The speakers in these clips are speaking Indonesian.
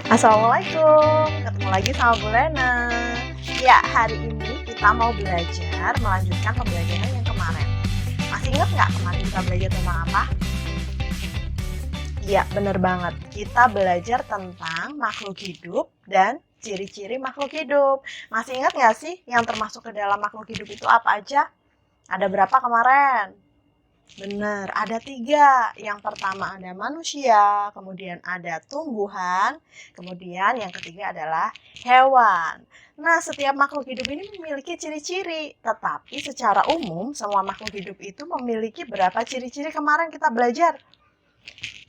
Assalamualaikum, ketemu lagi sama Bu Lena. Ya, hari ini kita mau belajar melanjutkan pembelajaran yang kemarin. Masih ingat nggak kemarin kita belajar tentang apa? Iya, bener banget. Kita belajar tentang makhluk hidup dan ciri-ciri makhluk hidup. Masih ingat nggak sih yang termasuk ke dalam makhluk hidup itu apa aja? Ada berapa kemarin? Benar, ada 3. Yang pertama ada manusia, kemudian ada tumbuhan, kemudian yang ketiga adalah hewan. Nah, setiap makhluk hidup ini memiliki ciri-ciri, tetapi secara umum semua makhluk hidup itu memiliki berapa ciri-ciri kemarin kita belajar?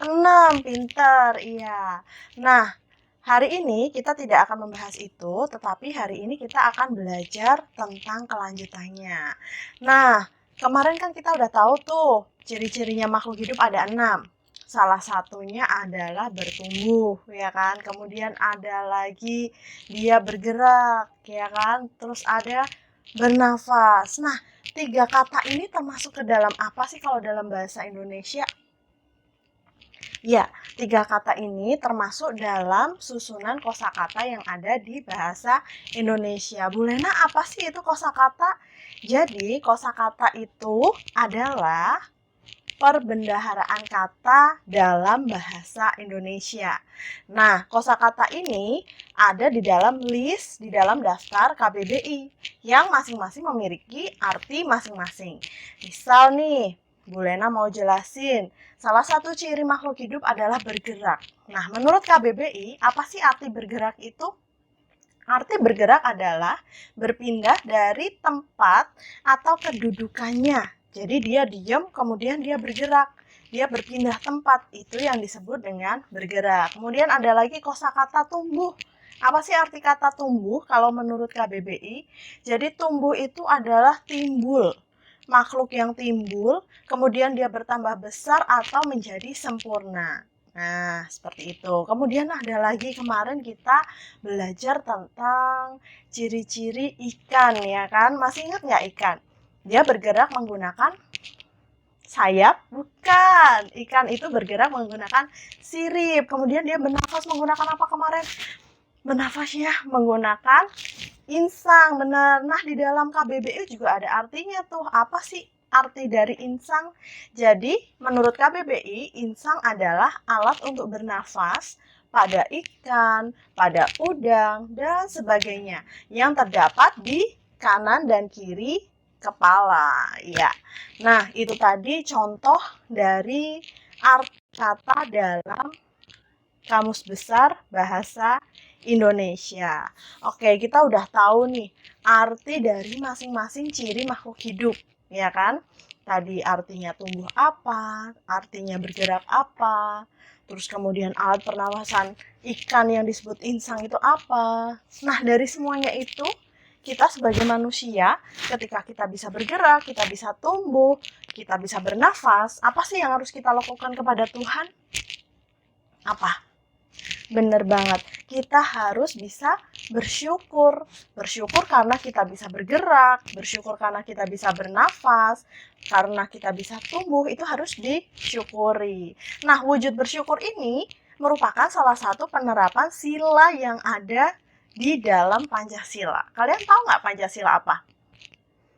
6, pinter, iya. Nah, hari ini kita tidak akan membahas itu, tetapi hari ini kita akan belajar tentang kelanjutannya. Nah, kemarin kan kita udah tahu tuh ciri-cirinya makhluk hidup ada 6. Salah satunya adalah bertumbuh, ya kan? Kemudian ada lagi dia bergerak, ya kan? Terus ada bernafas. Nah, 3 kata ini termasuk ke dalam apa sih kalau dalam bahasa Indonesia? Ya, 3 kata ini termasuk dalam susunan kosakata yang ada di bahasa Indonesia. Bu Lena, apa sih itu kosakata? Jadi, kosakata itu adalah perbendaharaan kata dalam bahasa Indonesia. Nah, kosakata ini ada di dalam list, di dalam daftar KBBI yang masing-masing memiliki arti masing-masing. Misal nih, Bu Lena mau jelasin, salah satu ciri makhluk hidup adalah bergerak. Nah, menurut KBBI, apa sih arti bergerak itu? Arti bergerak adalah berpindah dari tempat atau kedudukannya. Jadi dia diam, kemudian dia bergerak. Dia berpindah tempat, itu yang disebut dengan bergerak. Kemudian ada lagi kosakata tumbuh. Apa sih arti kata tumbuh kalau menurut KBBI? Jadi tumbuh itu adalah timbul. Makhluk yang timbul, kemudian dia bertambah besar atau menjadi sempurna. Nah, seperti itu. Kemudian ada lagi kemarin kita belajar tentang ciri-ciri ikan, ya kan? Masih ingat nggak ikan? Dia bergerak menggunakan sayap? Bukan. Ikan itu bergerak menggunakan sirip. Kemudian dia bernafas menggunakan apa kemarin? Bernafasnya menggunakan insang, benar. Nah, di dalam KBBI juga ada artinya tuh. Apa sih arti dari insang? Jadi, menurut KBBI, insang adalah alat untuk bernafas pada ikan, pada udang, dan sebagainya yang terdapat di kanan dan kiri kepala. Ya. Nah, itu tadi contoh dari arti kata dalam Kamus Besar Bahasa Indonesia. Oke, kita udah tahu nih arti dari masing-masing ciri makhluk hidup, ya kan? Tadi artinya tumbuh apa, artinya bergerak apa, terus kemudian alat pernafasan ikan yang disebut insang itu apa. Nah, dari semuanya itu, kita sebagai manusia, ketika kita bisa bergerak, kita bisa tumbuh, kita bisa bernafas, apa sih yang harus kita lakukan kepada Tuhan? Apa? Bener banget, kita harus bisa bersyukur. Bersyukur karena kita bisa bergerak, bersyukur karena kita bisa bernafas, karena kita bisa tumbuh, itu harus disyukuri. Nah, wujud bersyukur ini merupakan salah satu penerapan sila yang ada di dalam Pancasila. Kalian tahu nggak Pancasila apa?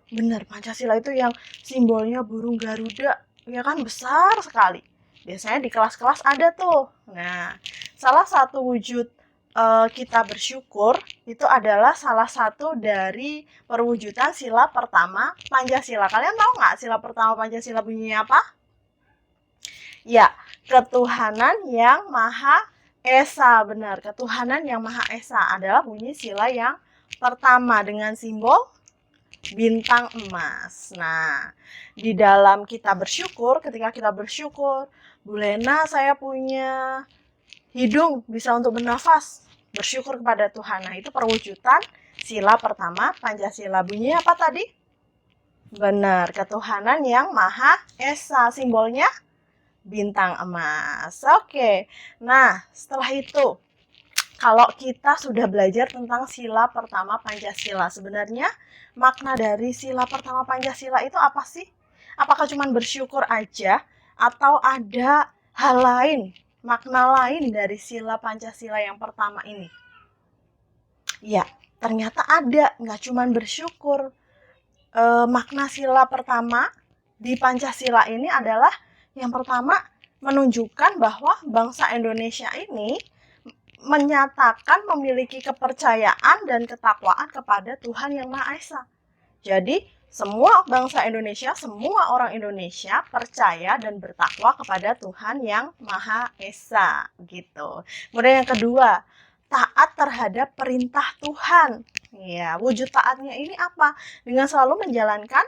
Bener, Pancasila itu yang simbolnya burung Garuda, ya kan, besar sekali. Biasanya di kelas-kelas ada tuh. Nah, salah satu wujud kita bersyukur itu adalah salah satu dari perwujudan sila pertama Pancasila. Kalian tahu nggak sila pertama Pancasila bunyinya apa? Ya, ketuhanan yang Maha Esa. Benar, ketuhanan yang Maha Esa adalah bunyi sila yang pertama dengan simbol bintang emas. Nah, di dalam kita bersyukur, ketika kita bersyukur, Bu Lena, saya punya hidung bisa untuk bernafas. Bersyukur kepada Tuhan. Nah, itu perwujudan sila pertama Pancasila. Bunyinya apa tadi? Benar, ketuhanan yang Maha Esa. Simbolnya bintang emas. Oke. Nah, setelah itu, kalau kita sudah belajar tentang sila pertama Pancasila, sebenarnya makna dari sila pertama Pancasila itu apa sih? Apakah cuma bersyukur aja atau ada hal lain makna lain dari sila Pancasila yang pertama ini? Ya, ternyata ada, nggak cuma bersyukur. Makna sila pertama di Pancasila ini adalah yang pertama menunjukkan bahwa bangsa Indonesia ini menyatakan memiliki kepercayaan dan ketakwaan kepada Tuhan Yang Maha Esa. Jadi, semua bangsa Indonesia, semua orang Indonesia percaya dan bertakwa kepada Tuhan Yang Maha Esa, gitu. Kemudian yang kedua, taat terhadap perintah Tuhan. Ya, wujud taatnya ini apa? Dengan selalu menjalankan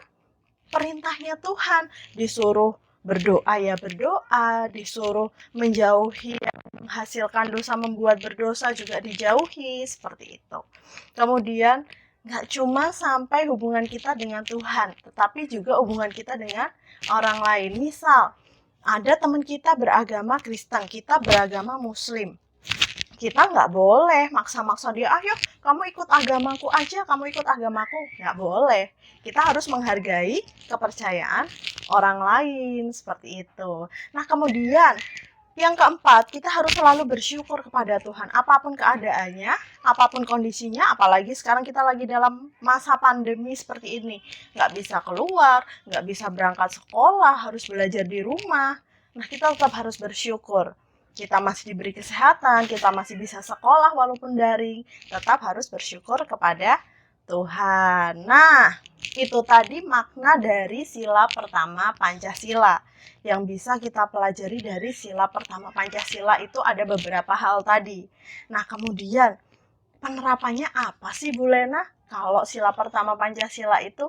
perintahnya Tuhan. Disuruh berdoa ya berdoa, disuruh menjauhi yang menghasilkan dosa, membuat berdosa juga dijauhi, seperti itu. Kemudian nggak cuma sampai hubungan kita dengan Tuhan, tetapi juga hubungan kita dengan orang lain. Misal, ada teman kita beragama Kristen, kita beragama Muslim. Kita nggak boleh maksa-maksa dia, ayo kamu ikut agamaku aja, kamu ikut agamaku. Nggak boleh. Kita harus menghargai kepercayaan orang lain, seperti itu. Nah, kemudian yang keempat, kita harus selalu bersyukur kepada Tuhan. Apapun keadaannya, apapun kondisinya, apalagi sekarang kita lagi dalam masa pandemi seperti ini. Nggak bisa keluar, nggak bisa berangkat sekolah, harus belajar di rumah. Nah, kita tetap harus bersyukur. Kita masih diberi kesehatan, kita masih bisa sekolah walaupun daring. Tetap harus bersyukur kepada Tuhan. Nah, itu tadi makna dari sila pertama Pancasila. Yang bisa kita pelajari dari sila pertama Pancasila itu ada beberapa hal tadi. Nah, kemudian penerapannya apa sih Bu Lena? Kalau sila pertama Pancasila itu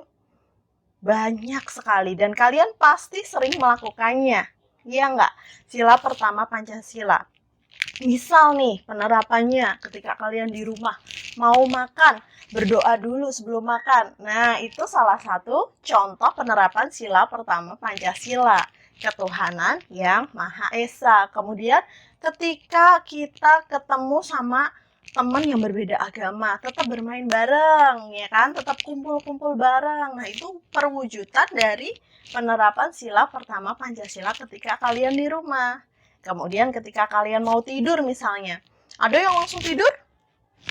banyak sekali dan kalian pasti sering melakukannya. Iya nggak? Sila pertama Pancasila. Misal nih penerapannya ketika kalian di rumah mau makan, berdoa dulu sebelum makan. Nah, itu salah satu contoh penerapan sila pertama Pancasila, ketuhanan yang Maha Esa. Kemudian ketika kita ketemu sama teman yang berbeda agama, tetap bermain bareng, ya kan? Tetap kumpul-kumpul bareng. Nah, itu perwujudan dari penerapan sila pertama Pancasila ketika kalian di rumah. Kemudian ketika kalian mau tidur misalnya, ada yang langsung tidur?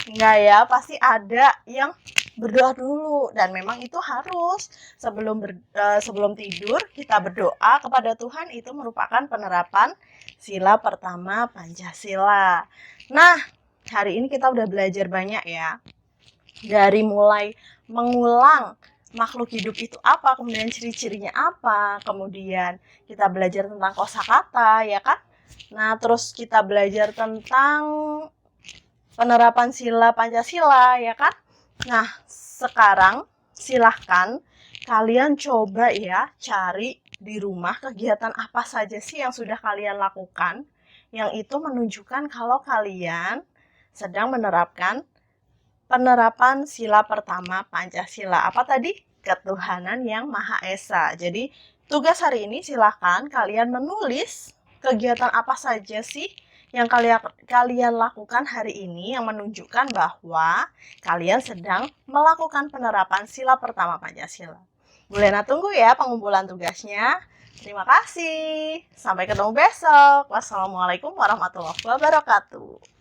Enggak ya, pasti ada yang berdoa dulu. Dan memang itu harus sebelum tidur kita berdoa kepada Tuhan, itu merupakan penerapan sila pertama Pancasila. Nah, hari ini kita udah belajar banyak ya. Dari mulai mengulang makhluk hidup itu apa, kemudian ciri-cirinya apa, kemudian kita belajar tentang kosakata, ya kan? Nah, terus kita belajar tentang penerapan sila Pancasila, ya kan? Nah, sekarang silahkan kalian coba ya cari di rumah kegiatan apa saja sih yang sudah kalian lakukan, yang itu menunjukkan kalau kalian sedang menerapkan penerapan sila pertama Pancasila. Apa tadi? Ketuhanan yang Maha Esa. Jadi, tugas hari ini silahkan kalian menulis kegiatan apa saja sih yang kalian lakukan hari ini yang menunjukkan bahwa kalian sedang melakukan penerapan sila pertama Pancasila. Bu Lena tunggu ya pengumpulan tugasnya. Terima kasih. Sampai ketemu besok. Wassalamualaikum warahmatullahi wabarakatuh.